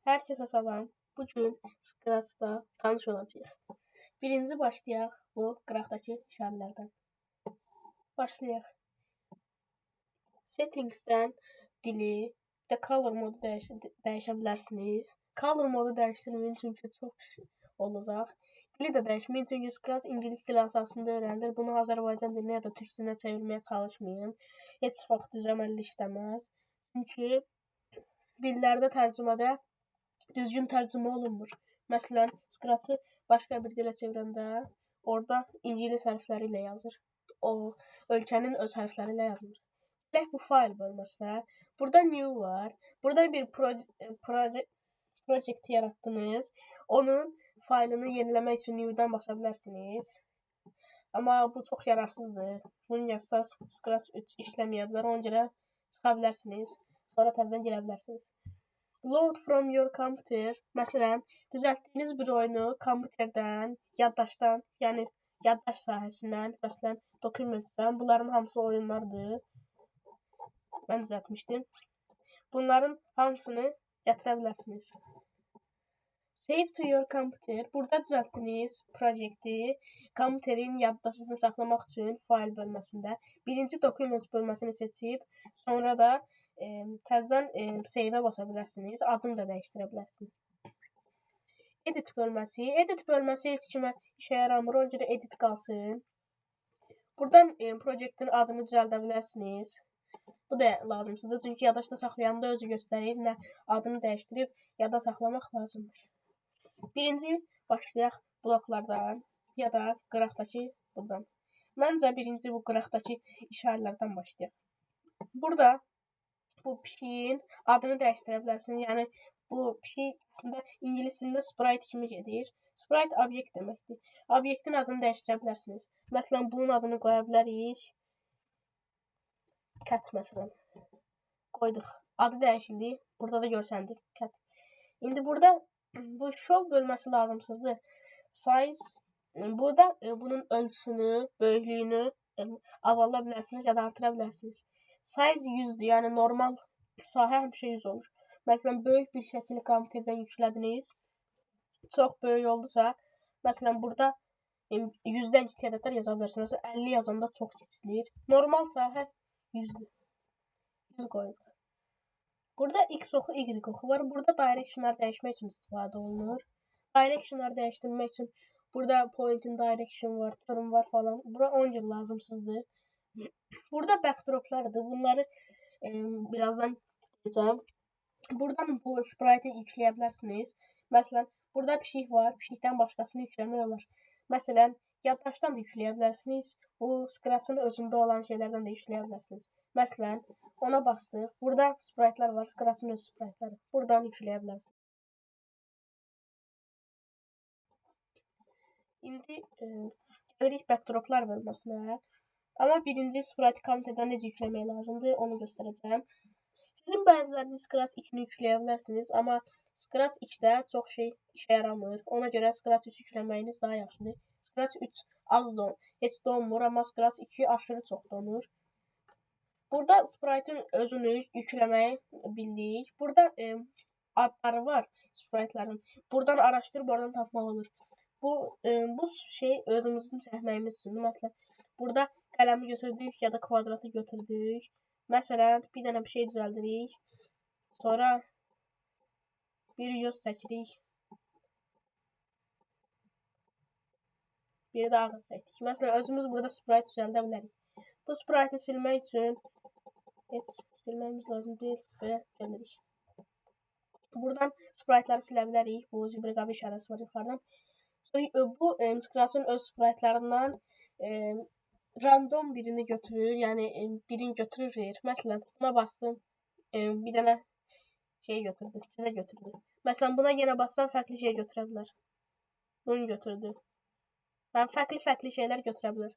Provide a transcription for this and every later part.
Herkese salam. Bugün Scratch'da tanış olacağıq. Birinci başlayaq bu qıraqdakı işarələrdən. Başlayaq. Settings'dən dili, the color modu dəyişə bilərsiniz. Color modu dəyişdirmək üçün çox olacaq. Dili də dəyişmək üçün Scratch ingilis dili əsasında öyrənir. Bunu Azərbaycan dilinə ya da türk dilinə çevirməyə çalışmayın. Heç vaxt düz əməlli işləməz. Çünki dillərdə tərcümədə düzgün tərcümə olunmur. Məsələn, Scratch-ı başqa bir dilə çevirəndə orada ingilis hərfləri ilə yazır. O ölkənin öz hərfləri ilə yazmır. Gələk bu fayl bölməsinə. Burada new var. Burada bir project yaratdınız. Onun faylını yeniləmək üçün new'dan basa bilərsiniz. Amma bu çox yararsızdır. Bunu yazsaz Scratch 3 işləməyə bilər. Ona görə çıxa bilərsiniz. Sonra təzədən girə bilərsiniz. Load from your computer. Məsələn, düzəltdiyiniz bir oyunu kompüterdən, yaddaşdan, yəni yaddaş sahəsindən, məsələn, dokumentdən, bunların hamısı oyunlardır. Mən düzəltmişdim. Bunların hamısını gətirə bilərsiniz. Save to your computer. Burada düzəltdiyiniz proyekti kompüterin yaddaşını saxlamaq üçün fayl bölməsində birinci document bölməsini seçib, sonra da təzədən save-ə basa bilərsiniz. Adını da dəyişdirə bilərsiniz. Edit bölməsi. Edit bölməsi heç kimə işə yaramır. Ona görə edit qalsın. Buradan proyektin adını düzəldə bilərsiniz. Bu da lazımsızdır. Çünki yaddaşda saxlayanda özü göstərir. Nə adını dəyişdirib yadda saxlamaq lazımdır. Birinci başlayaq bloklardan ya da qıraqdakı buradan. Məncə birinci bu qıraqdakı işarələrdən başlayaq. Burada bu pişiyin adını dəyişdirə bilərsiniz. Yəni bu pişik əslində ingiliscəsində sprite kimi gedir. Sprite obyekt deməkdir. Obyektin adını dəyişdirə bilərsiniz. Məsələn, bunun adını qoya bilərik. Cat məsələn. Qoyduq. Adı dəyişildi. Burada da görsəndir. Cat. İndi burada bu show bölməsi lazımsızdır. Size. Burada bunun ölçüsünü, böyüklüyünü azalda bilərsiniz ya da artıra bilərsiniz. Size 100'dür. Yəni normal sahə həmişə 100 olur. Məsələn, böyük bir şəkili kompüterdən yüklədiniz. Çox böyük oldusa, məsələn, burada 100-dən kiçik ədədlər yaza bilərsiniz. Məsələn, 50 yazanda çox kiçilir. Normal sahə 100'dür. 100 qoyduq. Burada X oxu, Y oxu var. Burada direction'lar dəyişmək üçün istifadə olunur. Direction'lar dəyişdirmək üçün burada point in direction var, turn var falan. Bura 10 gün lazımsızdır. Burada backdroplardır. Bunları birazdan deyəcəm. Buradan bu sprite'i yükləyə bilərsiniz. Məsələn, burada pişik var. Pişikdən başqasını yükləmək olar. Məsələn, yaddaşdan da yükləyə bilərsiniz. Bu Scratch'ın özündə olan şeylərdən də yükləyə bilərsiniz. Məsələn, ona bastıq. Burada sprite'lar var. Scratch'ın öz sprite'ları. Buradan yükləyə bilərsiniz. İndi gəlirik backdroplar bölməsinə. Amma birinci sprite kompüterdən necə yükləmək lazımdır, onu göstərəcəm. Sizin bəziləriniz Scratch 2-ni yükləyə bilərsiniz, amma Scratch 2-də çox şey işə yaramır. Ona görə Scratch 3 yükləməyiniz daha yaxşıdır. Scratch 3 az heç donmur, amma Scratch 2 aşırı çox donur. Burada sprite'ın özünü yükləməyi bildik. Burada adları var sprite'ların. Buradan araşdırıb oradan tapmaq olur. Bu şey özümüzün çəkməyimiz üçündür. Məsələn, burada qələmi götürdük ya da kvadratı götürdük. Məsələn, bir dənə bir şey düzəldirik. Sonra bir göz çəkirik. Bir də ağız çəkdik. Məsələn, özümüz burada sprite düzəldə bilərik. Bu sprite'ı silmək üçün heç silməyimiz lazım deyil. Belə gəlirik. Buradan sprite'ları silə bilərik. Bu zibriqabi işarəsi var yuxarıdan. Sonra bu Scratch'ın öz sprite'larından random birini götürür. Yəni birini götürür verir. Məsələn, buna bastım. Bir dənə şey götürdü. Cüzə götürdü. Məsələn, buna yenə bassam fərqli şey götürə bilər. Bunu götürdü. Yəni fərqli şeylər götürə bilər.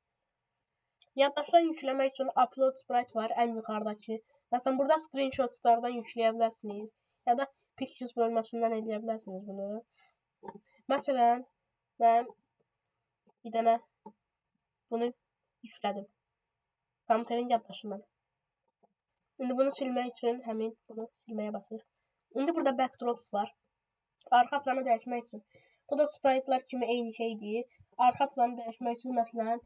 Yaddaşdan yükləmək üçün upload sprite var ən yuxarıdakı. Məsələn, burada screenshotlardan yükləyə bilərsiniz. Ya da pictures bölməsindən edə bilərsiniz bunu. Məsələn, mən bir dənə bunu yüklədim. Kompüterin yaddaşından. İndi bunu silmək üçün həmin bunu silməyə basırıq. İndi burada backdrops var. Arxa planı dəyişmək üçün. Bu da sprite'lar kimi eyni şeydir. Arxa planı dəyişmək üçün məsələn,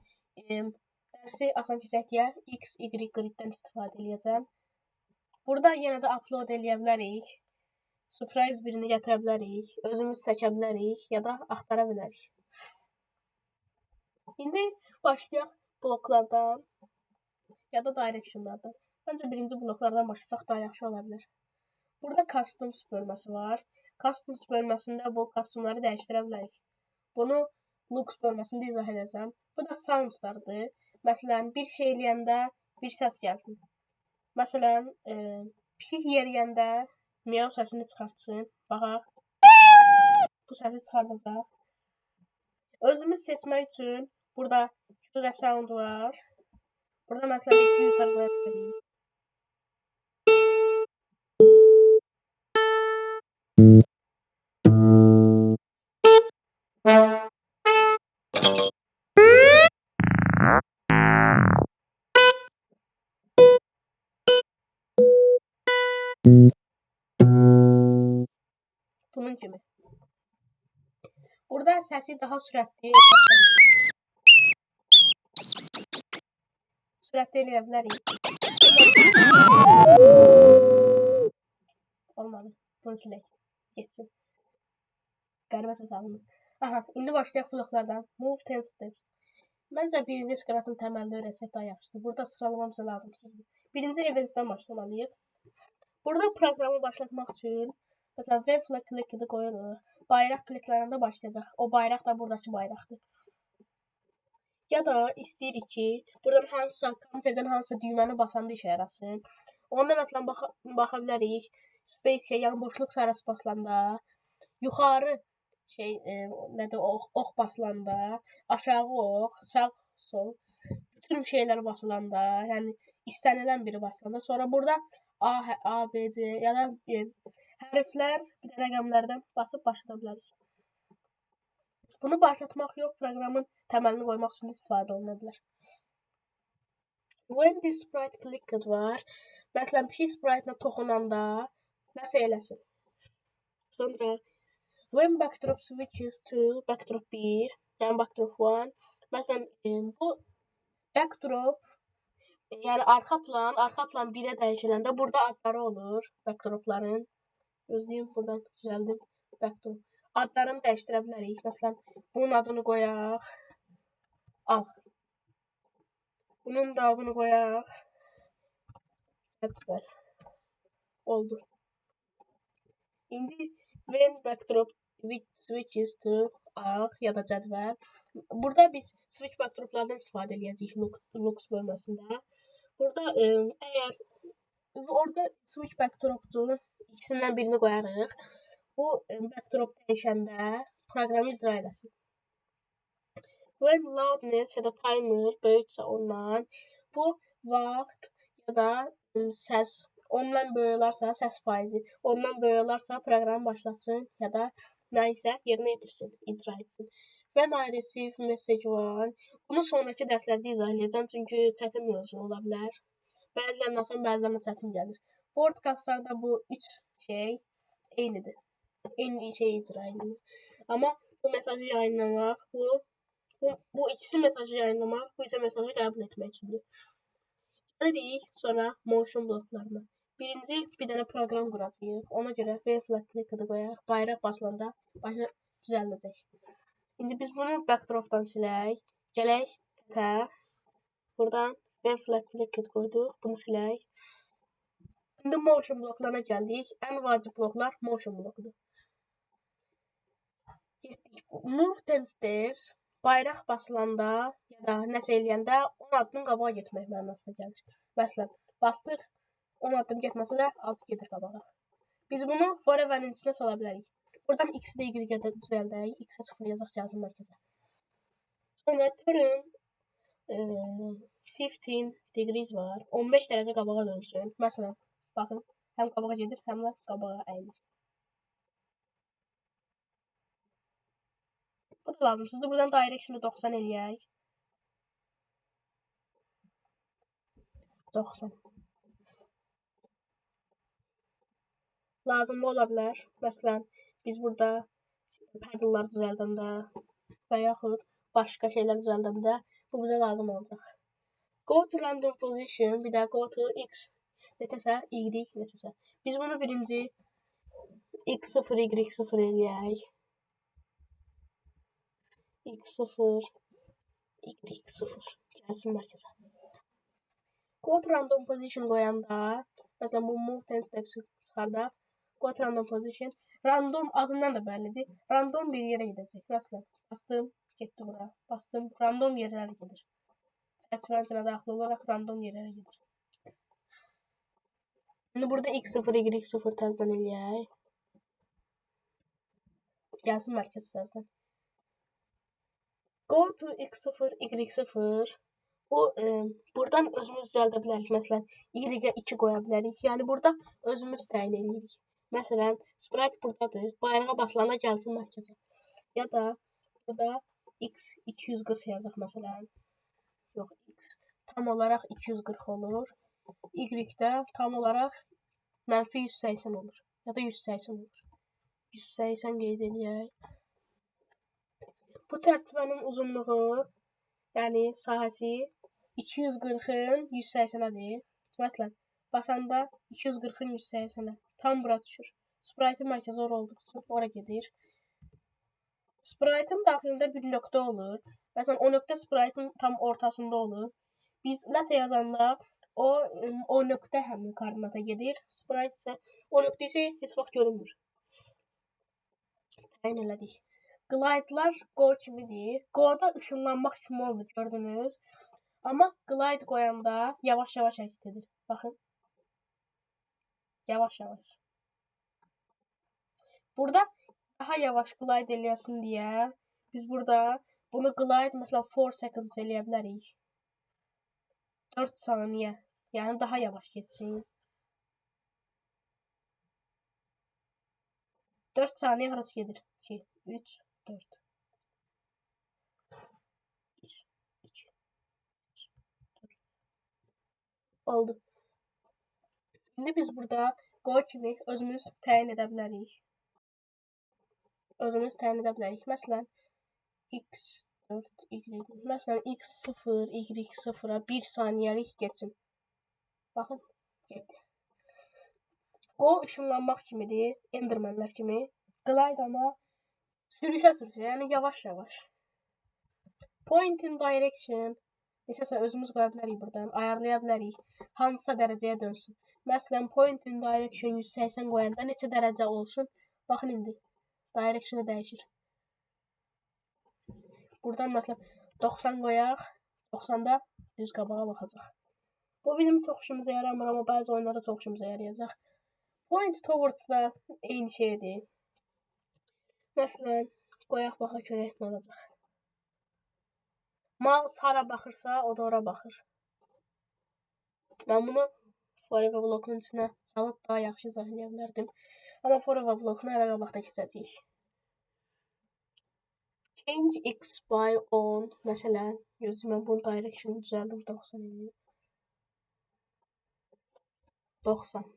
dərsi asan keçək deyə X, Y griddən istifadə edəcəm. Burada yenə də upload eləyə bilərik. Surprise birini gətirə bilərik. Özümüz çəkə bilərik ya da axtara bilərik. İndi başlayaq bloklardan ya da directionlardan. Məncə birinci bloklardan başlasaq daha yaxşı ola bilər. Burada customs bölməsi var. Customs bölməsində bu customları dəyişdirə bilərik. Bunu looks bölməsində izah edəcəm. Bu da soundslardır. Məsələn, bir şey eləyəndə bir səs gəlsin. Məsələn, pişik yeriyəndə miyav səsini çıxartsın. Baxaq. Bu səsi çıxardacaq. Özümüz seçmək üçün burada choose a sound var. Burada məsələn bir yutar qoya bilərik. Bunun kimi. Burada səsi daha sürətli eləyə bilərik. Olmadı. Bunu silək. Geçsin. Qəribə səs alındı. Aha, indi başlayaq bloklardan. Move 10 steps. Məncə birinci skratın təməlini öyrətsək daha yaxşıdır. Burada sıralamamız lazımsızdır. Birinci eventdən başlamalıyıq. Burada proqramı başlatmaq üçün məsələn when flag click'ı qoyuruq. Bayraq kliklərində başlayacaq. O bayraq da buradakı bayraqdır. Ya da istəyirik ki, buradan hansısa kompüterdən hansısa düyməni basanda işə yarasın. Onda məsələn baxa bilərik. Space-yə yəni boşluq sarısı basılanda, yuxarı nədir ox basılanda, aşağı ox, sağ sol bütün şeylər basılanda, yəni istənilən biri basılanda, sonra burada A, B, C ya da hərflər, bir də rəqəmlərdən basıb başlada bilərik. Bunu başlatmaq yox, proqramın təməlini qoymaq üçün istifadə oluna bilər. When this sprite clicked var. Məsələn, bir şey sprite-na toxunanda nəsə eləsin. Sonra when backdrop switches to backdrop 1, yəni backdrop 1. Məsələn, bu backdrop yəni arxa plan 1-ə dəyişiləndə burada adları olur backdropların. Gözləyim, buradan düzəldim. Backdrop. Adlarını dəyişdirə bilərik. Məsələn, bunun adını qoyaq. Ağ. Bunun da adını qoyaq. Cədvəl. Oldu. İndi when backdrop switches to ağ ya da cədvəl. Burada biz switch backdroplardan istifadə edəcəyik looks bölməsində. Burada əgər orada switch backdropdur, ikisindən birini qoyarıq. Bu backdrop dəyişəndə proqramı icra eləsin. When loudness ya da timer böyüksə ondan, bu vaxt ya da səs ondan böyük olarsa səs faizi, ondan böyük olarsa proqramı başlatsın ya da nə isə yerinə yetirsin, icra etsin. When I receive message 1, bunu sonraki dərslərdə izah edəcəm, çünki çətin mövzu ola bilər. Bəzilərinə asan, bəzilərinə çətin gəlir. Broadcastlarda bu 3 şey eynidir. Eyni şey icra edilir. Amma bu mesajı yayınlamaq, bu ikisi mesajı yayınlamaq, bu isə mesajı qəbul etmək üçündür. Gəlirik sonra motion bloklarına. Birinci bir dənə proqram quracağıq. Ona görə when flag click'ı qoyaq. Bayraq basılanda başa düzəldəcək. İndi biz bunu backdropdan silək. Gələk tə. Buradan when flag click'ı qoyduq. Bunu silək. İndi motion bloklarına gəldik. Ən vacib bloklar motion blokudur. Getdik. Move 10 steps. Bayraq basılanda ya da nəsə eləyəndə 10 addım qabağa getmək mənasına gəlir. Məsələn, bastıq 10 addım getməsə də az gedir qabağa. Biz bunu forever'in içinə sala bilərik. Buradan x-i də y-ə düzəldək. X-ə 0 yazaq gəlsin mərkəzə. Sonra turn 15 degrees var. 15 dərəcə qabağa dönsün. Məsələn, baxın, həm qabağa gedir, həm də qabağa əyilir. Bu da lazımsızdır. Buradan direction'ı 90 eləyək. 90. Lazımlı ola bilər. Məsələn, Biz burada pedallar düzəldəndə və yaxud başqa şeylər düzəldəndə bu bizə lazım olacaq. Go to random position, bir də go to x neçəsə, y neçəsə. Biz bunu birinci x0, y0 eləyək. x0, y0 gəlsin mərkəzə. Go to random position qoyanda, məsələn bu move 10 steps çıxardaq. Go to random position. Random adından da bəllidir. Random bir yerə gedəcək. Məsələn, bastım, getdi bura. Bastım, random yerlərə gedir. Çərçivənin içinə daxil olaraq random yerlərə gedir. İndi burada x0, y0 təzədən eləyək. Gəlsin mərkəz təzədən. Go to x0, y0. Bu buradan özümüz düzəldə bilərik. Məsələn, y-ə 2 qoya bilərik. Yəni burada özümüz təyin edirik. Məsələn, sprite buradadır. Bayrağa basılanda gəlsin mərkəzə. Ya da burada x 240 yazaq məsələn. Yox, x tam olaraq 240 olur. Y-də tam olaraq -180 olur. Ya da 180 olur. 180 qeyd edək. Bu çərçivənin uzunluğu, yəni sahəsi 240-ın 180-ədir. Məsələn, basanda 240-ın 180-ə. Tam bura düşür. Sprite'ın mərkəzi ora olduqca ora gedir. Sprite'ın daxilində bir nöqtə olur. Məsələn, o nöqtə Sprite'ın tam ortasında olur. Biz nəsə yazanda o nöqtə həmin koordinata gedir. Sprite isə o nöqtə isə heç vaxt görünmür. Təyin elədik. Glide'lar Go kimidir. Go'da ışınlanmaq kimi oldu, gördünüz. Amma glide qoyanda yavaş-yavaş hərəkət edir. Baxın. Yavaş-yavaş. Burada daha yavaş glide eləyəsin deyə biz burada bunu glide məsələn 4 seconds eləyə bilərik. 4 saniyə. Yəni daha yavaş keçsin. 4 saniyə harası gedir? 2, 3, 4. 1, 2, 3, 4. Oldu. İndi biz burada Go kimi özümüz təyin edə bilərik. Məsələn, x4, y. Məsələn, x0, y0-a 1 saniyəlik geçsin. Baxın, getdi. Go ışınlanmaq kimidir, endermanlər kimi. Glide amma sürüşə, yəni yavaş-yavaş. Point in direction. Neçəsə özümüz qoya bilərik buradan, ayarlaya bilərik. Hansısa dərəcəyə dönsün. Məsələn, point in direction 180 qoyanda neçə dərəcə olsun? Baxın indi. Direction'ı dəyişir. Buradan məsələn 90 qoyaq. 90-da düz qabağa baxacaq. Bu bizim çox işimizə yaramır, amma bəzi oyunlarda çox işimizə yarayacaq. Point towards da eyni şeydir. Məsələn, qoyaq baxaq görək nə olacaq. Mouse hara baxırsa, o da ora baxır. Mən bunu Forever Block'un içinə salıb daha yaxşı izah edə bilərdim. Amma Forever Block'unu hələ qabaqda keçəcəyik. Change x by 10. Məsələn, gözləyim, mən bunun direction'ı düzəldim 90 eləyim. 90.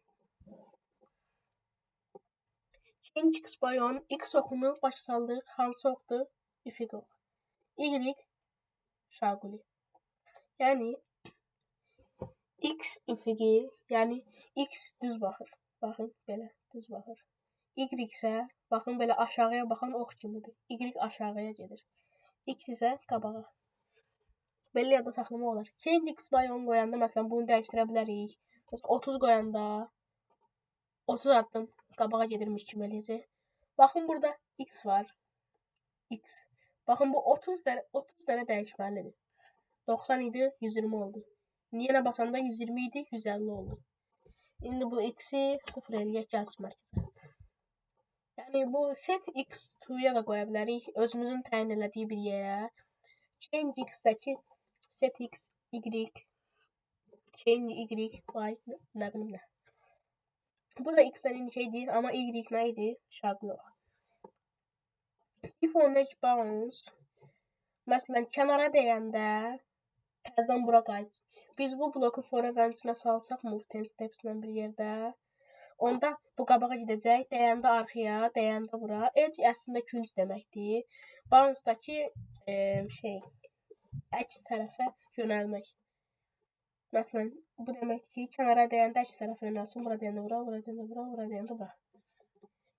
Change x by 10. X oxunu başa saldıq. Hansı oxdur? Üfüq ox. Y şaquli. Yəni x üfüqi, yəni x düz baxır. Baxın, belə düz baxır. Y isə baxın belə aşağıya baxan ox kimidir. Y aşağıya gedir. X isə qabağa. Belə yadda saxlamaq olar. Change x by 10 qoyanda məsələn bunu dəyişdirə bilərik. Məsələn 30 qoyanda 30 addım qabağa gedirmiş kimi eləyəcək. Baxın burada x var. X. Baxın bu 30 dənə dəyişməlidir. 90 idi, 120 oldu. Yenə basanda 120 idi, 150 oldu. İndi bu x-i 0 eləyək, gəlsin mərkəzə. Yəni bu set x2-ya da qoya bilərik, özümüzün təyin elədiyi bir yerə. Change x-dəki set x, y, change y, y, nə bilim nə. Bu da x-dən eyni şeydir, amma y nə idi? Şaqlı ox. If on edge bounce, məsələn, kənara dəyəndə təzədən bura qayıt. Biz bu bloku forever içinə salsaq move 10 steps-lə bir yerdə, onda bu qabağa gedəcək, dəyəndə arxaya, dəyəndə bura. Edge əslində künc deməkdir. Bounce-dakı əks tərəfə yönəlmək. Məsələn, bu deməkdir ki, kənara dəyəndə əks tərəfə yönəlsin, bura deyəndə bura, bura deyəndə bura, bura deyəndə bura.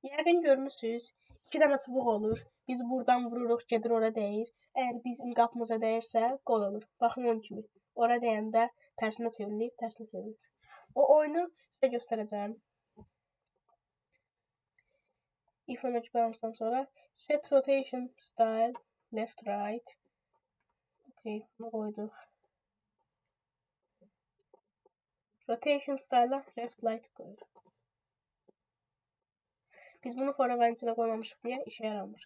Yəqin görmüsünüz, 2 dənə çubuq olur. Biz buradan vururuq, gedir ora dəyir. Əgər bizim qapımıza dəyirsə, qol olur. Baxın onun kimi. Ora dəyəndə tərsinə çevrilir, tərsinə çevrilir. O oyunu sizə göstərəcəm. If and bounce-dan sonra set rotation style left right. Okay, bunu qoyduq. Rotation style left right qoyuruq. Biz bunu forever içinə qoymamışıq deyə işə yaramır.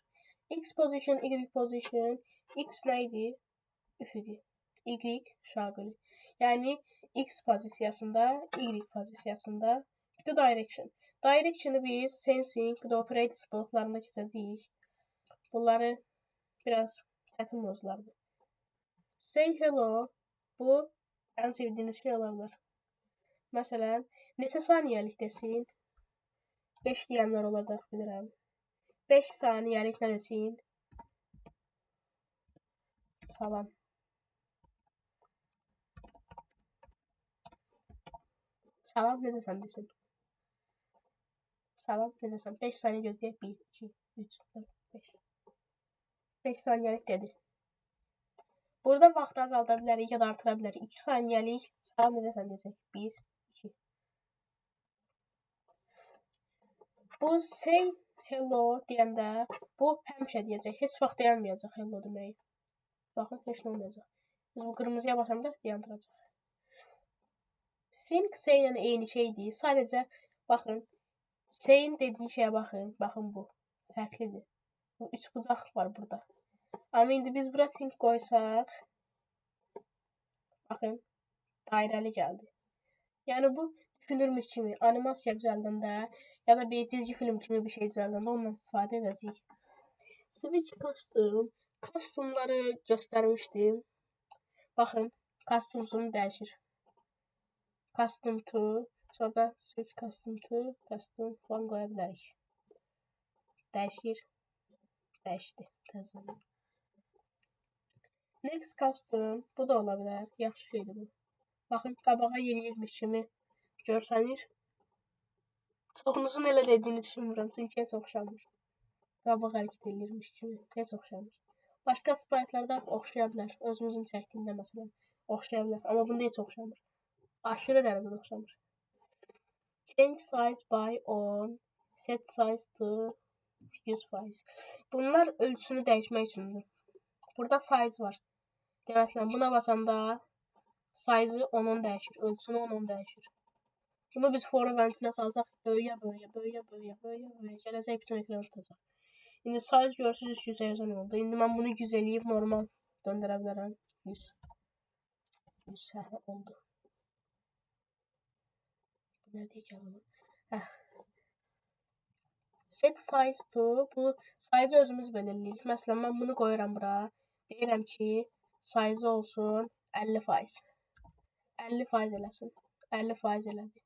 X position, Y position. X neydi? Üfüqi. Y şaqili. Yəni X pozisiyasında, Y pozisiyasında. Bir də direction. Direction'ı biz sensing, bir də operator bloklarında keçəcəyik. Bunları biraz çətin mövzulardır. Say hello. Bu ən sevdiyiniz şey olabilir. Məsələn, neçə saniyəlik desin? 5 deyənlər olacaq, bilirəm. 5 saniyəlik nə desin? Salam. Salam, necəsən desin? Salam, necəsən? 5 saniyə gözləyək. 1, 2, 3, 4, 5. 5 saniyəlik dedi. Burada vaxtı azalda bilərik ya da artıra bilərik. 2 saniyəlik salam, necəsən desək. 1, 2. Bu say hello deyəndə bu həmişə deyəcək. Heç vaxt dayanmayacaq hello deməyi. Baxın, heç nə olmayacaq. Biz bu qırmızıya basanda dayandıracaq. Think say ilə eyni şeydir. Sadəcə baxın. Say'in dediyi şeyə baxın. Baxın bu. Fərqlidir. Bu 3 bucaq var burada. Amma indi biz bura think qoysaq. Baxın. Dairəli gəldi. Yəni bu düşünürmüş kimi animasiya düzəldəndə ya da bir cizgi film kimi bir şey düzəldəndə ondan istifadə edəcəyik. Switch custom. Customları göstərmişdim. Baxın. Customsunu dəyişir. Custom to. Sonra switch custom to. Custom falan qoya bilərik. Dəyişir. Dəyişdi. Təzədən. Next custom. Bu da ola bilər. Yaxşı şeydir bu. Baxın. Qabağa yeriyirmiş kimi görsənir. Çoxunuzun elə dediyini düşünmürəm. Çünki heç oxşamır. Qabağa hərəkət edirmiş kimi. Heç oxşamır. Başqa sprite'larda oxşaya bilər. Özümüzün çəkdiyində məsələn. Oxşaya bilər. Amma bunda heç oxşamır. Aşırı dərəcədə oxşamır. Change size by on. Set size to 100%. Bunlar ölçüsünü dəyişmək üçündür. Burada size var. Məsələn, buna basanda size'ı 10-10 dəyişir. Ölçüsünü 10-10 dəyişir. Bunu biz for event'inə salsaq böyüyə. Gələcək bütün ekranı tutacaq. İndi size görürsünüz 100 oldu. İndi mən bunu 100 eləyib normal döndürə bilərəm. 100 səhv oldu. Bu nə deyəcəm? Set size to. Bu size'ı özümüz belirləyirik. Məsələn, mən bunu qoyuram bura. Deyirəm ki, size olsun 50%. 50% eləsin. 50% elədi.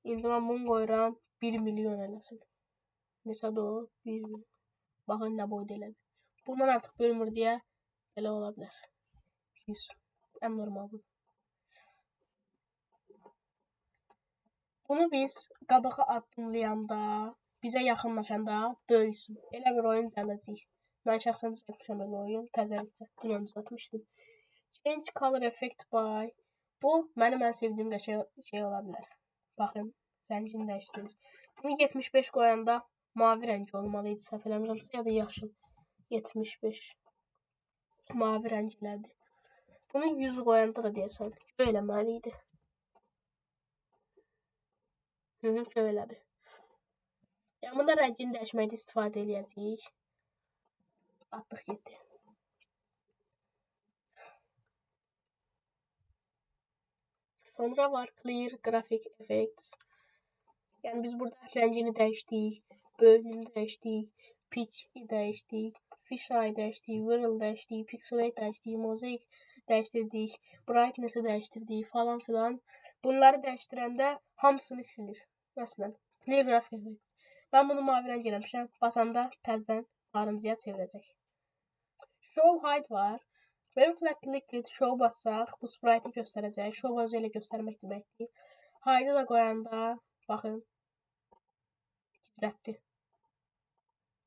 İndi mən bunu qoyuram 1 milyon eləsin. Neçədir o? 1 milyon. Baxın nə boyda elədi. Bundan artıq böyümür deyə elə ola bilər. 100. Ən normal budur. Bunu biz qabağa addımlayanda, bizə yaxınlaşanda böyüsün. Elə bir oyun düzəldəcəyik. Mən şəxsən düzəltmişəm elə oyun. Təzəlikcə. Dünən düzəltmişdim. Change color effect by. Bu mənim ən sevdiyim şey ola bilər. Baxın, rəngini dəyişdirir. Bunu 75 qoyanda mavi rəng olmalıydı. Səhv eləmirəmsə ya da yaşıl. 75. Mavi rəng elədi. Bunu 100 qoyanda da deyəsən, göy eləməli idi. Göy elədi. Yəni bunda rəngini dəyişməkdə istifadə edəcəyik. Atdıq getdi. Sonra var clear graphic effects. Yəni biz burada rəngini dəyişdik, böyüklüyünü dəyişdik, pitch-i dəyişdik, fisheye dəyişdik, whirl dəyişdik, pixelate dəyişdik, mosaic dəyişdirdik, brightness-i dəyişdirdik falan filan. Bunları dəyişdirəndə hamısını silir. Məsələn, Clear Graphic Effects. Ben bunu mavi rəng eləmişəm. Basanda təzədən narıncıya çevirəcək. Show Hide var. When flag clicked show bassaq, bu sprite'i göstərəcək. Show özü ilə göstərmək deməkdir. Hide'ı da qoyanda, baxın, gizlətdi.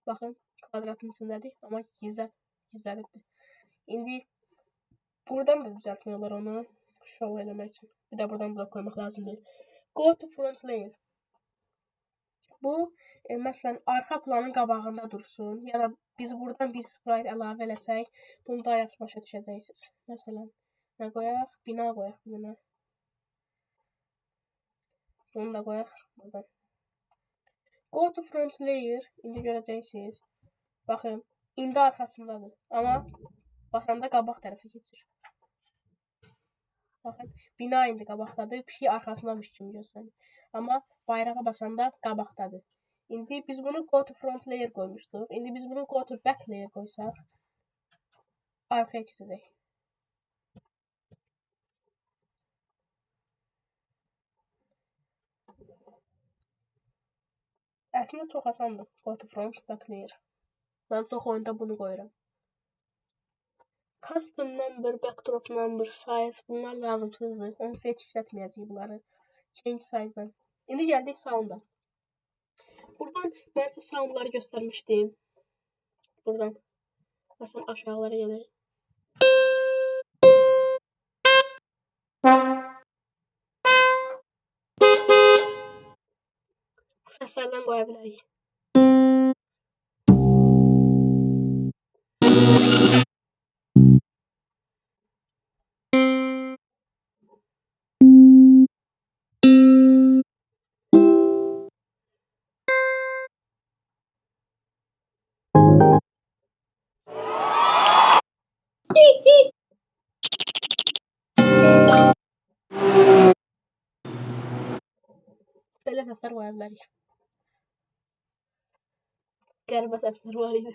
Baxın, kvadratın içindədir, amma gizlədibdir. İndi buradan da düzəltmək olar onu, show eləmək üçün. Bir də buradan blok qoymaq lazımdır. Go to front layer. Bu, məsələn, arxa planın qabağında dursun, ya da biz buradan bir sprite əlavə eləsək, bunu daha yaxşı başa düşəcəksiniz. Məsələn, nə qoyaq? Bina qoyaq buna. Bunu da qoyaq buradan. Go to front layer, indi görəcəksiniz. Baxın, indi arxasındadır, amma basanda qabaq tərəfə keçir. Baxın, bina indi qabaqdadır, pişik arxasındamış kimi göstərir. Amma bayrağa basanda qabaqdadır. İndi biz bunu go to front layer qoymuşduq. İndi biz bunu go to back layer qoysaq, arxaya keçəcək. Əslində çox asandır. Go to front back layer. Mən çox oyunda bunu qoyuram. Custom number, backdrop number, size bunlar lazımsızdır. Onu sizə heç işlətməyəcəyik bunları. Change size'dan. İndi gəldik sound'a. Buradan mən sizə soundları göstərmişdim. Buradan məsələn aşağılara gəlir. Səslərdən qoya bilərik. Belə səslər qoya bilərik. Qəribə səslər var idi.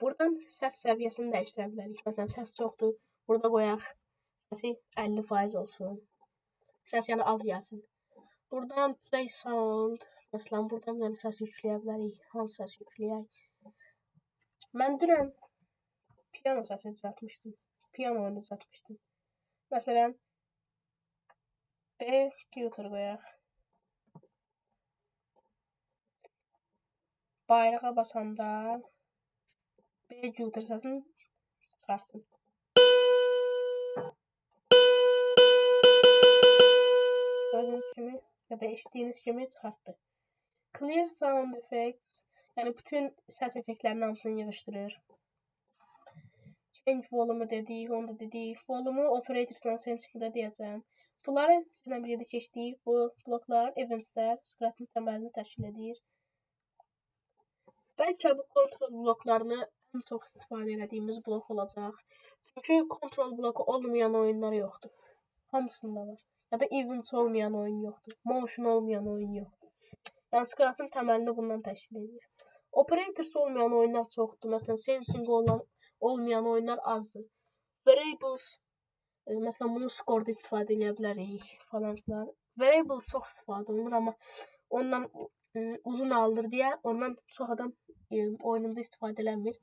Buradan səs səviyyəsini dəyişdirə bilərik. Məsələn, səs çoxdur. Burada qoyaq. Səsi 50% olsun. Səs yəni az gəlsin. Buradan play sound. Məsələn, buradan bir səs yükləyə bilərik. Hansı səs yükləyək? Mən dünən piano səsi düzəltmişdim. Piano oyunu düzəltmişdim. Məsələn, B filter qoyaq. Bayrağa basanda B filter səsini çıxarsın. Gördüyünüz kimi ya da eşitdiyiniz kimi çıxartdı. Clear sound effects, yəni bütün səs effektlərinin hamısını yığışdırır. Change volume dedik, onu da dedik. Volume operator sensitivdə deyəcəm. Bunları sizlə birlikdə keçdik. Bu bloklar, eventslər, Scratch'ın təməlini təşkil edir. Bəlkə bu kontrol bloklarını ən çox istifadə etdiyimiz blok olacaq. Çünki kontrol bloku olmayan oyunlar yoxdur. Hamısında var. Ya da events olmayan oyun yoxdur. Motion olmayan oyun yoxdur. Yəni Scratch'ın təməlini bundan təşkil edir. Operators olmayan oyunlar çoxdur. Məsələn, sensing olmayan oyunlar azdır. Variables, məsələn, bunu score-da istifadə edə bilərik falan filan. Variables çox istifadə olunur, amma ondan uzun alınır deyə ondan çox adam oyununda istifadə eləmir.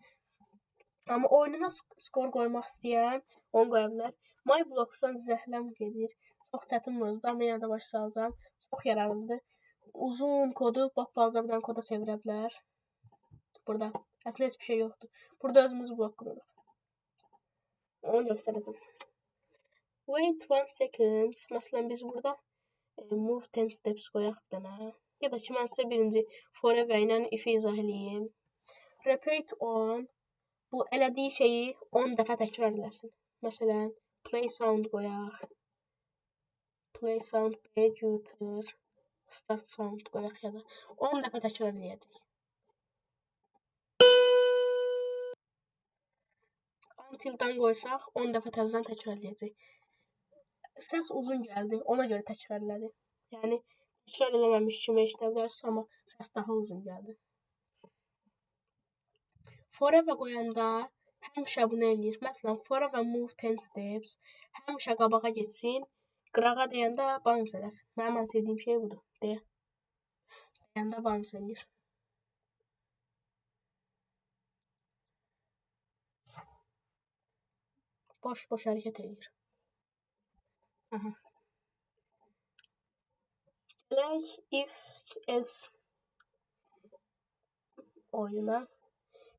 Amma oyununa skor qoymaq istəyən onu qoya bilər. My Blocks'dan zəhləm gedir. Çox çətin mövzudur, amma yenə də başa salacağam. Çox yararlıdır. Uzun kodu balaca bir dənə koda çevirə bilər. Burada əslində heç bir şey yoxdur. Burada özümüz blok qururuq. Onu göstərəcəm. Wait 1 second. Məsələn, biz burada move 10 steps qoyaq bir dənə. Ya da ki, mən sizə birinci forever ilə if izah edeyim. Repeat on. Bu elədiyi şeyi 10 dəfə təkrar eləsin. Məsələn, play sound qoyaq. Play sound, play computer, start sound qoyaq ya da 10 dəfə təkrar eləyəcək. Until-dan qoysaq 10 dəfə təzədən təkrar eləyəcək. Səs uzun gəldi, ona görə təkrar elədi. Yəni, təkrar eləməmiş kimi eşidə bilərsiniz, amma səs daha uzun gəldi. Forever qoyanda həmişə bunu eləyir. Məsələn, forever move 10 steps. Həmişə qabağa geçsin. Qırağa deyəndə bounce eləsin. Mənim ən sevdiyim şey budur. Deyəndə bounce eləyir. Boş hərəkət eləyir. Gələk if else oyuna.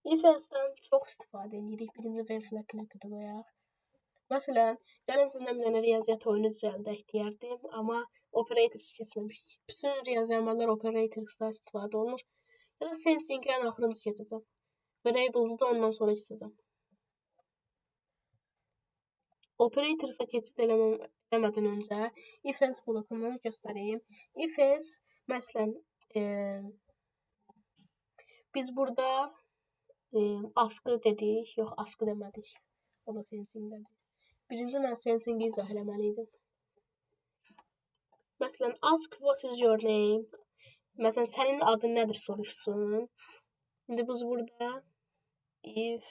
If else'dən çox istifadə edirik. Birinci when flag-ını qoyaq. Məsələn, gəlin sizinlə bir dənə riyaziyyat oyunu düzəldək deyərdim, amma operators keçməmişik. Bütün riyazi əməllər operatorsda istifadə olunur. Ya da sensing-ən axırıncı keçəcəm. Variables-ı da ondan sonra keçəcəm. Operatorsa keçid eləmədən öncə if else blokunu göstəreyim. If else, məsələn, biz burada askı dedik, yox, askı demədik. O da sensing-dədir. Birinci mən sensing-i izah eləməliydim. Məsələn, ask what is your name? Məsələn, sənin adın nədir soruşsun. İndi biz burada if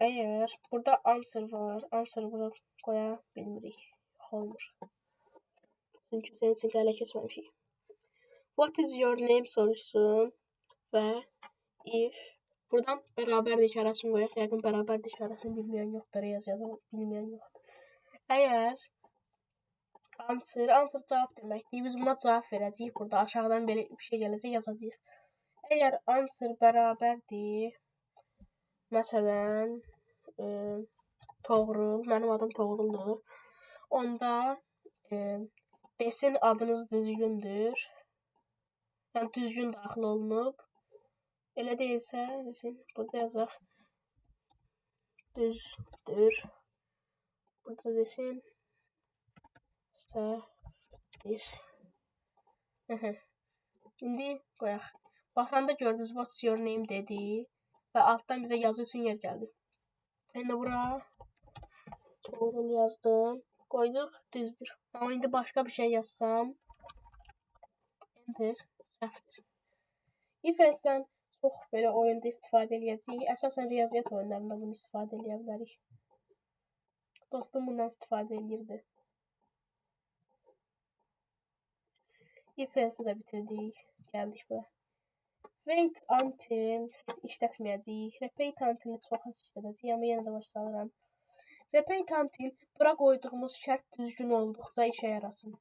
əgər burada answer var, answer bura qoya bilmirik. Olmur. Çünki sensing hələ keçməmişik. What is your name soruşsun və if buradan bərabər işarəsini qoyaq. Yəqin bərabər işarəsini bilməyən yoxdur, riyaziyyatı bilməyən yoxdur. Əgər answer cavab deməkdir. Biz buna cavab verəcəyik. Burada aşağıdan belə bir şey gələcək, yazacağıq. Əgər answer bərabərdir, məsələn, Toğrul, mənim adım Toğruldur. Onda desin adınız düzgündür. Yəni düzgün daxil olunub. Elə deyilsə, desin, burada yazaq. Düzdür. Burada desin. Səhvdir. İndi qoyaq. Baxanda gördünüz, what's your name dedi və altdan bizə yazı üçün yer gəldi. İndi bura Toğrul yazdım. Qoyduq, düzdür. Amma indi başqa bir şey yazsam, enter, səhvdir. If else-dən çox belə oyunda istifadə edəcəyik. Əsasən riyaziyyat oyunlarında bunu istifadə edə bilərik. Dostum bundan istifadə edirdi. If else-i də bitirdik. Gəldik bura. Wait until heç işlətməyəcəyik. Repeat until-i çox az işlədəcəyik, amma yenə də başlayıram. Repeat until bura qoyduğumuz şərt düzgün olduqca işə yarasın.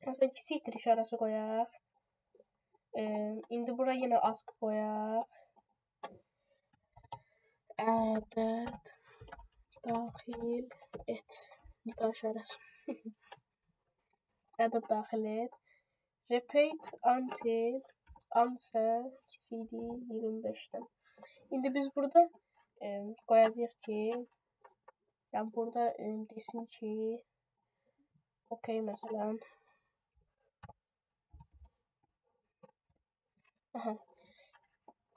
Məsələn, kiçikdir işarəsi qoyaq. İndi bura yenə ask qoyaq. Ədəd daxil et. Nida işarəsi. Ədəd daxil et. Repeat until answer kiçikdir 25-dən. İndi biz burada qoyacağıq ki, yəni burada desin ki, okey məsələn.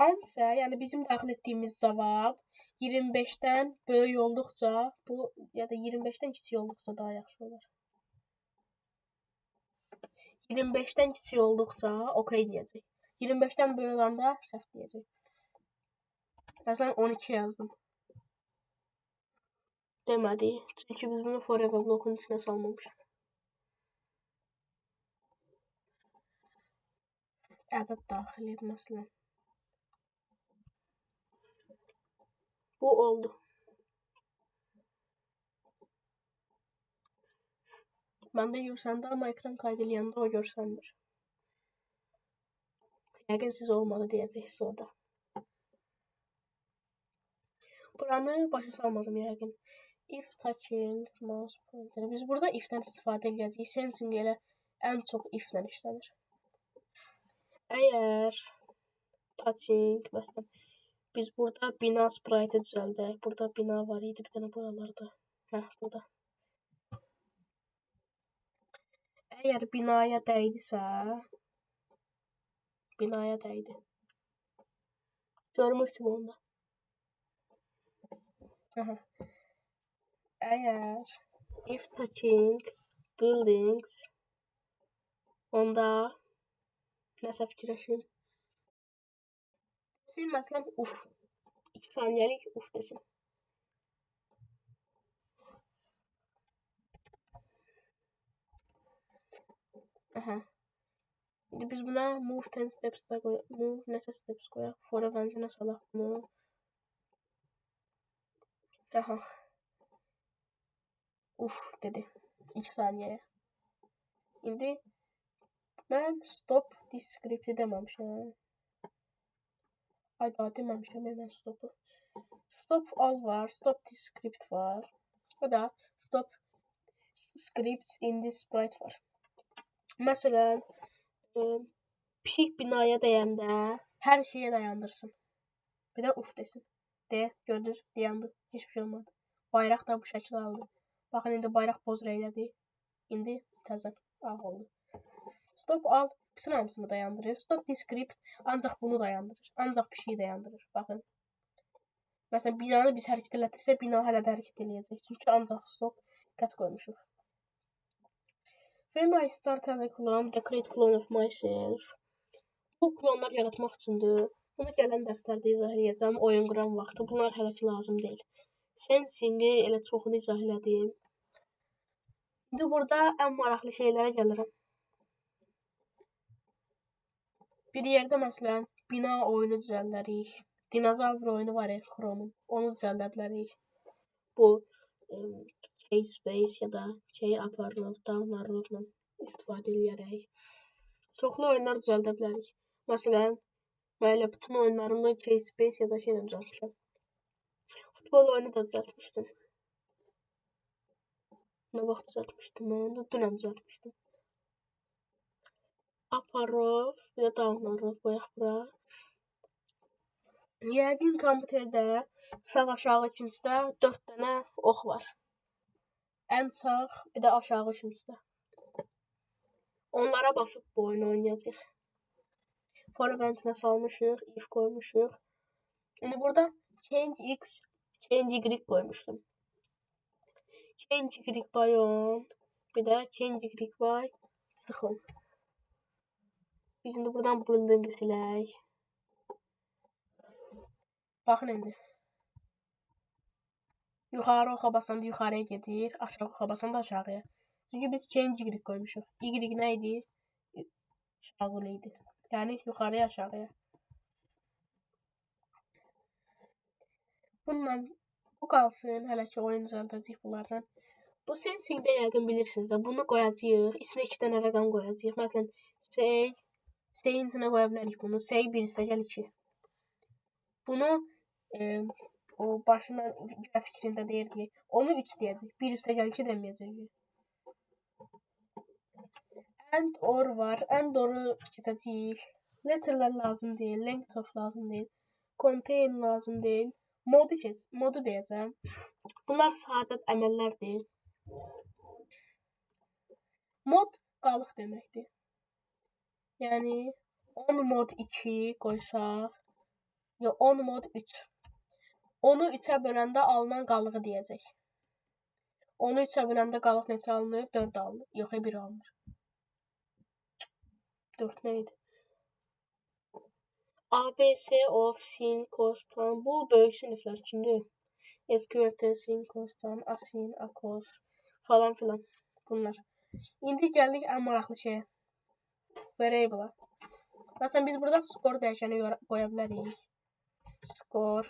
Answer, yəni bizim daxil etdiyimiz cavab 25-dən böyük olduqca, bu ya da 25-dən kiçik olduqca daha yaxşı olur. 25-dən kiçik olduqca okey deyəcək. 25-dən böyük olanda səhv deyəcək. Məsələn 12 yazdım. Demədi. Çünki biz bunu forever blokun içinə salmamışıq. Ədəd daxil et məsələn. Bu oldu. Məndə görsəndə, amma ekran kaydedəndə o görsənmir. Yəqin siz olmadı deyəcəksiniz orada. Buranı başa salmadım yəqin. If touching mouse pointer. Biz burada if-dən istifadə edəcəyik. Sensing elə ən çox if-dən işlənir. Əgər touching, məsələn, biz burada bina sprite düzəldək. Burada bina var idi bir dənə buralarda. Burada. Əgər binaya dəydisə, binaya dəydi. Görmüşdüm onda. Əgər if touching buildings, onda nəsə fikirləşim. Desin, məsələn, uf. 2 saniyəlik uf desin. Hə. İndi biz buna move 10 steps da qoyaq. Move nəsə steps qoyaq. For event'inə salaq bunu. Aha. Uf dedi. 2 saniyəyə. İndi mən stop this script deməmişəm. Ay daha deməmişəm mən stopu. Stop all var. Stop this script var. O da stop scripts in this sprite var. Məsələn, pişik binaya dəyəndə hər şeyə dayandırsın. Bir də uf desin. Gördünüz, dayandı. Heç bir şey olmadı. Bayraq da bu şəkil aldı. Baxın, indi bayraq poz rəylədi. İndi təzə ağ oldu. Stop all bütün hamısını dayandırır. Stop this script ancaq bunu dayandırır. Ancaq pişiyi dayandırır. Baxın. Məsələn, binanı biz hərəkət elədirsək, bina hələ də hərəkət eləyəcək. Çünki ancaq stop qət qoymuşuq. When I start as a clone, the create clone of myself. Bu klonlar yaratmaq üçündür. Bunu gələn dərslərdə izah edəcəm. Oyun quran vaxtı. Bunlar hələ ki lazım deyil. Fencing'i elə çoxunu izah elədim. İndi burada ən maraqlı şeylərə gəlirəm. Bir yerdə məsələn bina oyunu düzəldərik. Dinozavr oyunu var ya, Chrome'un. Onu düzəldə bilərik. Bu K-Space ya da K-Upperload, Download'la istifadə edərək. Çoxlu oyunlar düzəldə bilərik. Məsələn, mən elə bütün oyunlarımı K-Space ya da şeylə düzəltmişəm. Futbol oyunu da düzəltmişdim. Nə vaxt düzəltmişdim? Mən onu dünən düzəltmişdim. Upperload, bir də Download qoyaq bura. Yəqin kompüterdə sağ aşağı ikincidə 4 dənə ox var. Ən sağ, bir də aşağı ikincidə. Onlara basıb bu oyunu oynayacaq. For event'inə salmışıq, if qoymuşuq. İndi burada change x, change y qoymuşdum. Change y by 10, bir də change y by 0. Biz indi buradan building'i silək. Baxın indi. Yuxarı oxa basanda yuxarıya gedir, aşağı oxa basanda aşağıya. Çünki biz change y qoymuşuq. Y nə idi? Aşağı idi. Yəni yuxarıya aşağıya. Bununla bu qalsın, hələ ki oyun düzəldəcəyik bunlardan. Bu sensingdə yəqin bilirsiniz də, bunu qoyacağıq. İçinə 2 dənə rəqəm qoyacağıq. Məsələn, C-in içinə qoya bilərik bunu. C1/2. Bunu o başına fikrində deyirdi. Onu 3 deyəcək. 1/2 deməyəcək. And or var. And or'u keçəcəyik. Letterlər lazım deyil. Length of lazım deyil. Contain lazım deyil. Modu deyəcəm. Bunlar sadə əməllərdir. Mod qalıq deməkdir. Yəni on mod 2 qoysaq, yox 10 mod 3. Onu 3-ə böləndə alınan qalığı deyəcək. Onu 3-ə böləndə qalıq neçə alınır? 4 alınır. Yox, 1 alınır. 4 nə idi? ABC of sin, costan. Bu böyük siniflər üçündür. SQRT, sin, costan, asin, akos falan filan. Bunlar. İndi gəldik ən maraqlı şeyə. Variable'a. Məsələn, biz burada score dəyişəni qoya bilərik. Score.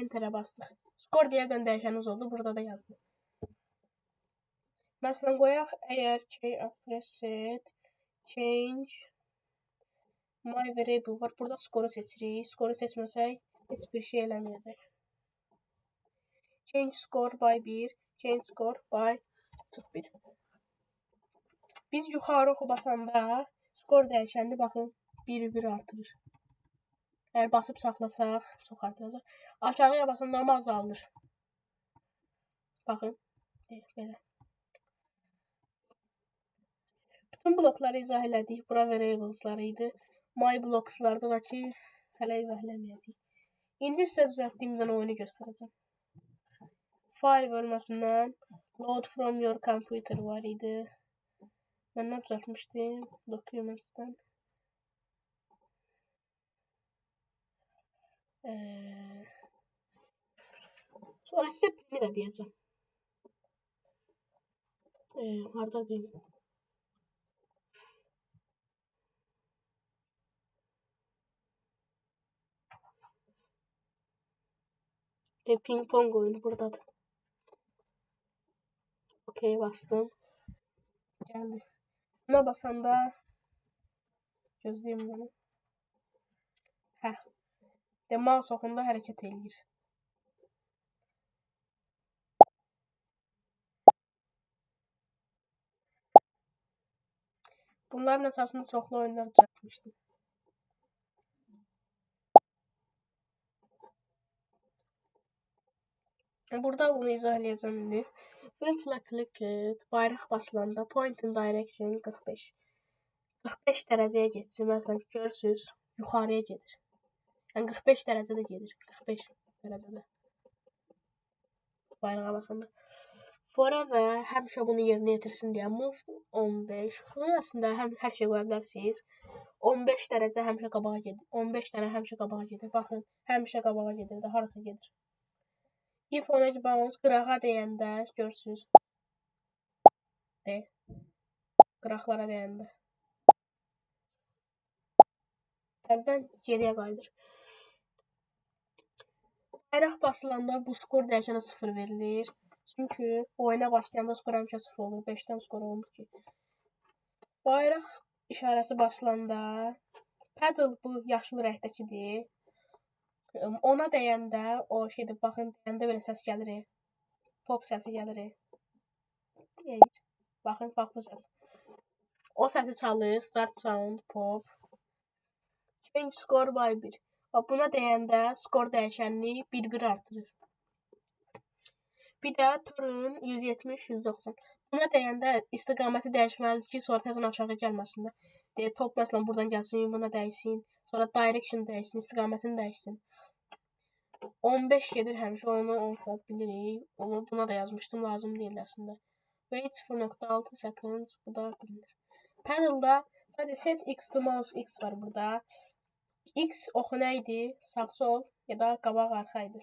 Enter'ə bastıq. Score deyədən dəyişənimiz oldu. Burada da yazdım. Məsələn, qoyaq, əgər set change my variable var. Burada score'u seçirik. Score'u seçməsək, heç bir şey eləməyəcək. Change score by 1. Change score by 1. Biz yuxarı oxu basanda score dəyişənini baxın 1 artırır. Yəni basıb saxlasaq çox artıracaq. Aşağıya basanda amma azalır. Baxın. Belə. Bütün blokları izah elədik. Bura variables'lar idi. My blocks'larda da ki hələ izah eləməyəcəyik. İndi sizə düzəltdiyimdən oyunu göstərəcəm. File bölməsindən load from your computer var idi. Mən nə düzəltmişdim? Documents'dən. Sonra sizə birini də deyəcəm. Harada deyim? Ping pong oyunu buradadır. Okey bastım. Geldi. Buna basanda gözleyeyim bunu. Heh. Mouse oxunda hərəkət eləyir. Bunların əsasında çoxlu oyunlar düzəltmişdim. Burada bunu izah edəcəm indi. When clicked, bayraq basılanda point in direction 45. 45 dərəcəyə getsin. Məsələn, görürsüz, yuxarıya gedir. Yəni 45 dərəcədə gedir. 45 dərəcədə. Bayrağa basanda. Forever həmişə bunu yerinə yetirsin deyə move 15. Bunun aslında hər şey qoya bilərsiniz. 15 dərəcə həmişə qabağa gedir. 15 dənə həmişə qabağa gedir. Baxın, həmişə qabağa gedir də harasa gedir. If on edge bounce qırağa deyəndə görürsüz. Qıraqlara deyəndə. Təzədən geriyə qayıdır. Bayraq basılanda bu skor dəyişənə 0 verilir. Çünki oyuna başlayanda skor həmişə 0 olur. 5-dən skor olmur ki. Bayraq işarəsi basılanda paddle bu yaşıl rəngdəkidir. Ona dəyəndə o şeydir, baxın, dəyəndə belə səs gəlir. Pop səsi gəlir. Baxın, bax bu səs. O səsi çalır, start sound, pop. Change score by 1. Buna dəyəndə skor dəyişənliyi 1-1 artırır. Bir də turn 170-190. Buna dəyəndə istiqaməti dəyişməlidir ki, sonra təzən aşağı gəlməsin. Top məsələn buradan gəlsin, buna dəyişsin. Sonra direction dəyişsin, istiqamətini dəyişsin. 15 gedir həmişə, onu bilirik. Onu buna da yazmışdım, lazım deyil əslində. Wait 0.6 seconds, bu da bilinir. Panelda sadəcə set X to mouse X var burada. X oxu nə idi? Sağ sol ya da qabaq arxa idi.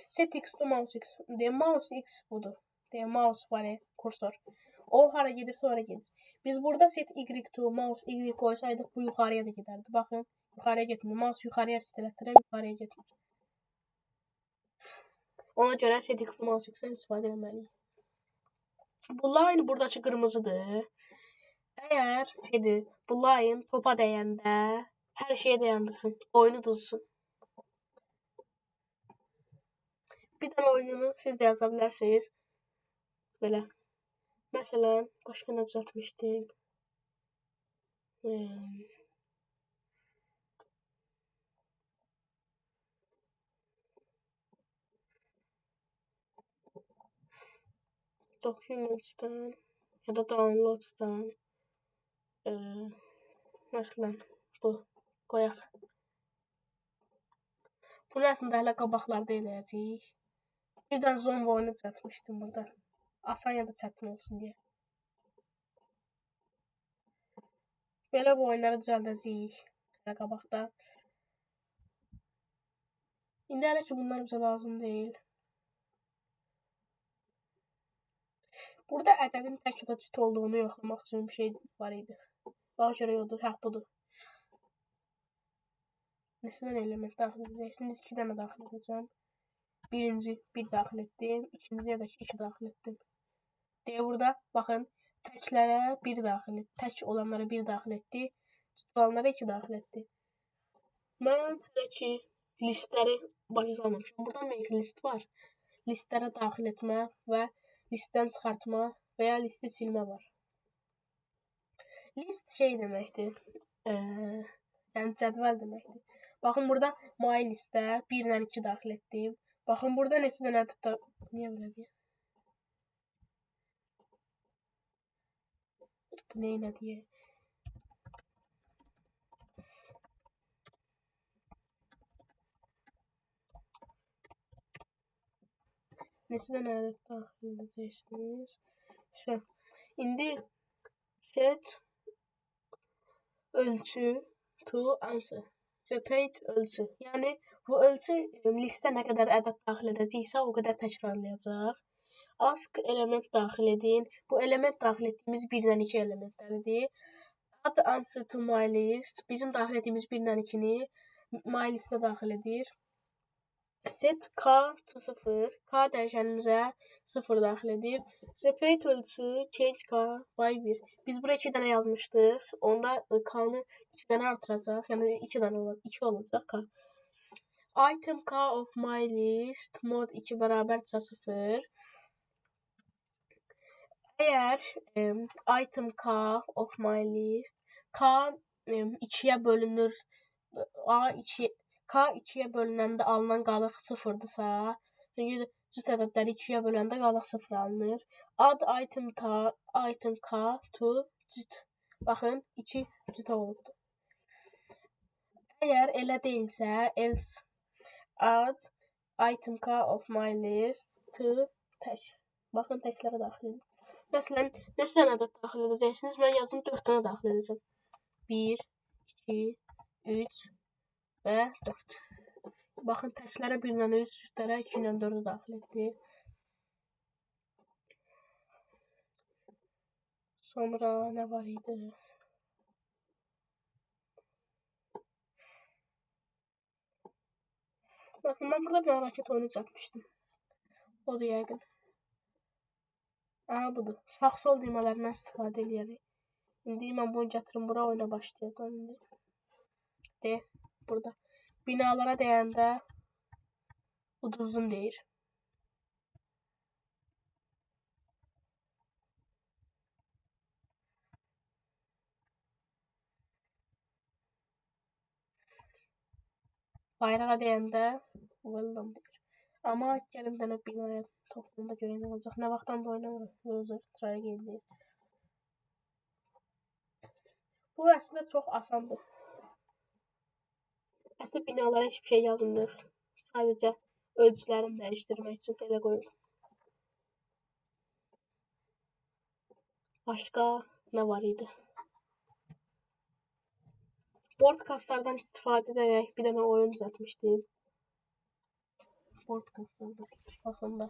Set X to mouse X. Mouse X budur. Mouse var kursor. O hara gedirsə oraya gedir. Biz burada set Y to mouse Y qoysaydıq bu yuxarıya da gedərdi. Baxın, yuxarıya getmir. Mouse yuxarıya istələtdirəm, yuxarıya getmir. Ona görə set X to mouse X-dən istifadə etməliyik. Bu line buradakı qırmızıdır. Əgər bu line topa dəyəndə hər şeyi dayandırsın, oyunu duzsun. Bir dənə oyunu siz də yaza bilərsiniz. Belə. Məsələn, başqa nə düzəltmişdim? Documents'dan ya da downloads'dan məsələn bu qoyaq. Bunu əslində hələ qabaqlarda eləyəcəyik. Bir dənə zombi oyunu düzəltmişdim burada. Asan ya da çətin olsun deyə. Belə bu oyunları düzəldəcəyik hələ qabaqda. İndi hələ ki bunlar bizə lazım deyil. Burada ədədin tək ya da cüt olduğunu yoxlamaq üçün bir şey var idi. Bax görə yoxdur, budur. Neçədən element daxil edəcəksiniz? 2 dənə daxil edəcəm. Birinci 1 daxil etdim. İkinciyə də 2 daxil etdim. Deyə burada baxın, təklərə 1 daxil etdi. Tək olanlara 1 daxil etdi. Cüt olanlara 2 daxil etdi. Mən hələ ki listləri başa salmamışam. Burada make list var. Listlərə daxil etmə və listdən çıxartma və ya listi silmə var. List şey deməkdir. Yəni cədvəl deməkdir. Baxın burada my listə 1 ilə 2 daxil etdim. Baxın burada neçə dənədir da... Niyə belə deyək? Bu nə deyək? Neçə dənədir daxil edəcəksiniz? İndi set ölçü to answer. Repeat ölçü. Yəni bu ölçü listə nə qədər ədəd daxil edəcəksə o qədər təkrarlayacaq. Ask element daxil edin. Bu element daxil etdiyimiz 1-dən 2 elementləridir. Add answer to my list. Bizim daxil etdiyimiz 1-dən 2-ni my listə daxil edir. Set k to 0. K dəyişənimizə 0 daxil edir. Repeat ölçüsü change k by 1. Biz buraya 2 dənə yazmışdıq. Onda k-nı 2 dənə artıracaq. Yəni 2 dənə olacaq. 2 olacaq k. Item k of my list mod 2 bərabərdirsə 0. Əgər item k of my list k 2-yə bölünür. K 2-yə bölünəndə alınan qalıq 0-dırsa, çünki cüt ədədləri 2-yə böləndə qalıq 0 alınır. Add item k to cüt. Baxın, 2 cüt olubdur. Əgər elə deyilsə, else add item k of my list to tək. Baxın, təklərə daxil edin. Məsələn, neçə dənə ədəd daxil edəcəksiniz? Mən yazım 4 dənə daxil edəcəm. 1, 2, 3 və 4. Baxın, təklərə 1 ilə 3, cütlərə 2 ilə 4-ü daxil etdi. Sonra nə var idi? Məsələn, mən burada bir dənə raket oyunu düzəltmişdim. Odur yəqin. Budur. Sağ-sol düymələrindən istifadə edərək. İndi mən bunu gətirim bura, oyuna başlayacağım indi. Burada. Binalara dəyəndə uduzun deyir. Bayrağa dəyəndə welcome deyir. Amma gəlin dənə binaya toplumda görək nə olacaq. Nə vaxtdan da oynamırıq. Loser try again deyir. Bu əslində çox asandır. Əslində binalara hiçbir şey yazmırıq. Sadəcə ölçülərini dəyişdirmək üçün elə qoyuruq. Başqa nə var idi? Broadcastlardan istifadə edərək bir dənə oyun düzəltmişdim. Broadcastlardan baxın da.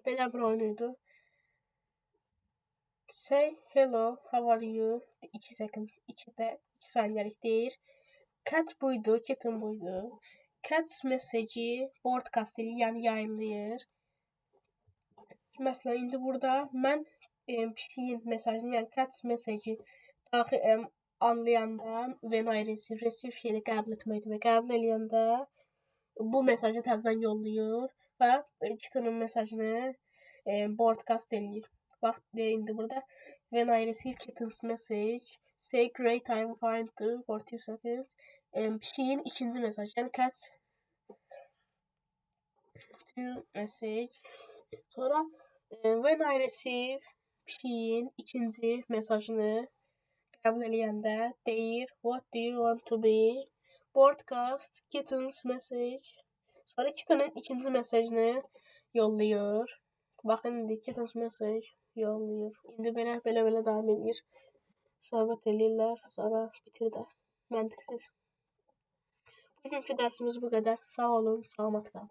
Belə bir oyun idi. Say hello, how are you? 2 saniyəlik deyir. Cat buydu, kitten buydu. Cat mesajı broadcast edir, yəni yayınlayır. Məsələn, indi burada mən pisiyin mesajını, yəni cat mesajı daxil anlayanda when I receive şeyini qəbul etməkdir və qəbul eləyəndə bu mesajı təzədən yollayır və kittenin mesajını broadcast eləyir. Bax, indi burada when I receive kitten's message say great I'm fine too for 2 seconds. Pisiyin ikinci mesajı, yəni cat to message. Sonra when I receive pisiyin ikinci mesajını qəbul eləyəndə deyir what do you want to be? Broadcast kitten's message. Sonra kittenin ikinci mesajını yollayır. Baxın, indi kitten's message yollayır. İndi belə davam edir. Söhbət eləyirlər, sonra bitir də. Məntiqsiz. Bugünkü dərsimiz bu qədər. Sağ olun, salamat qalın.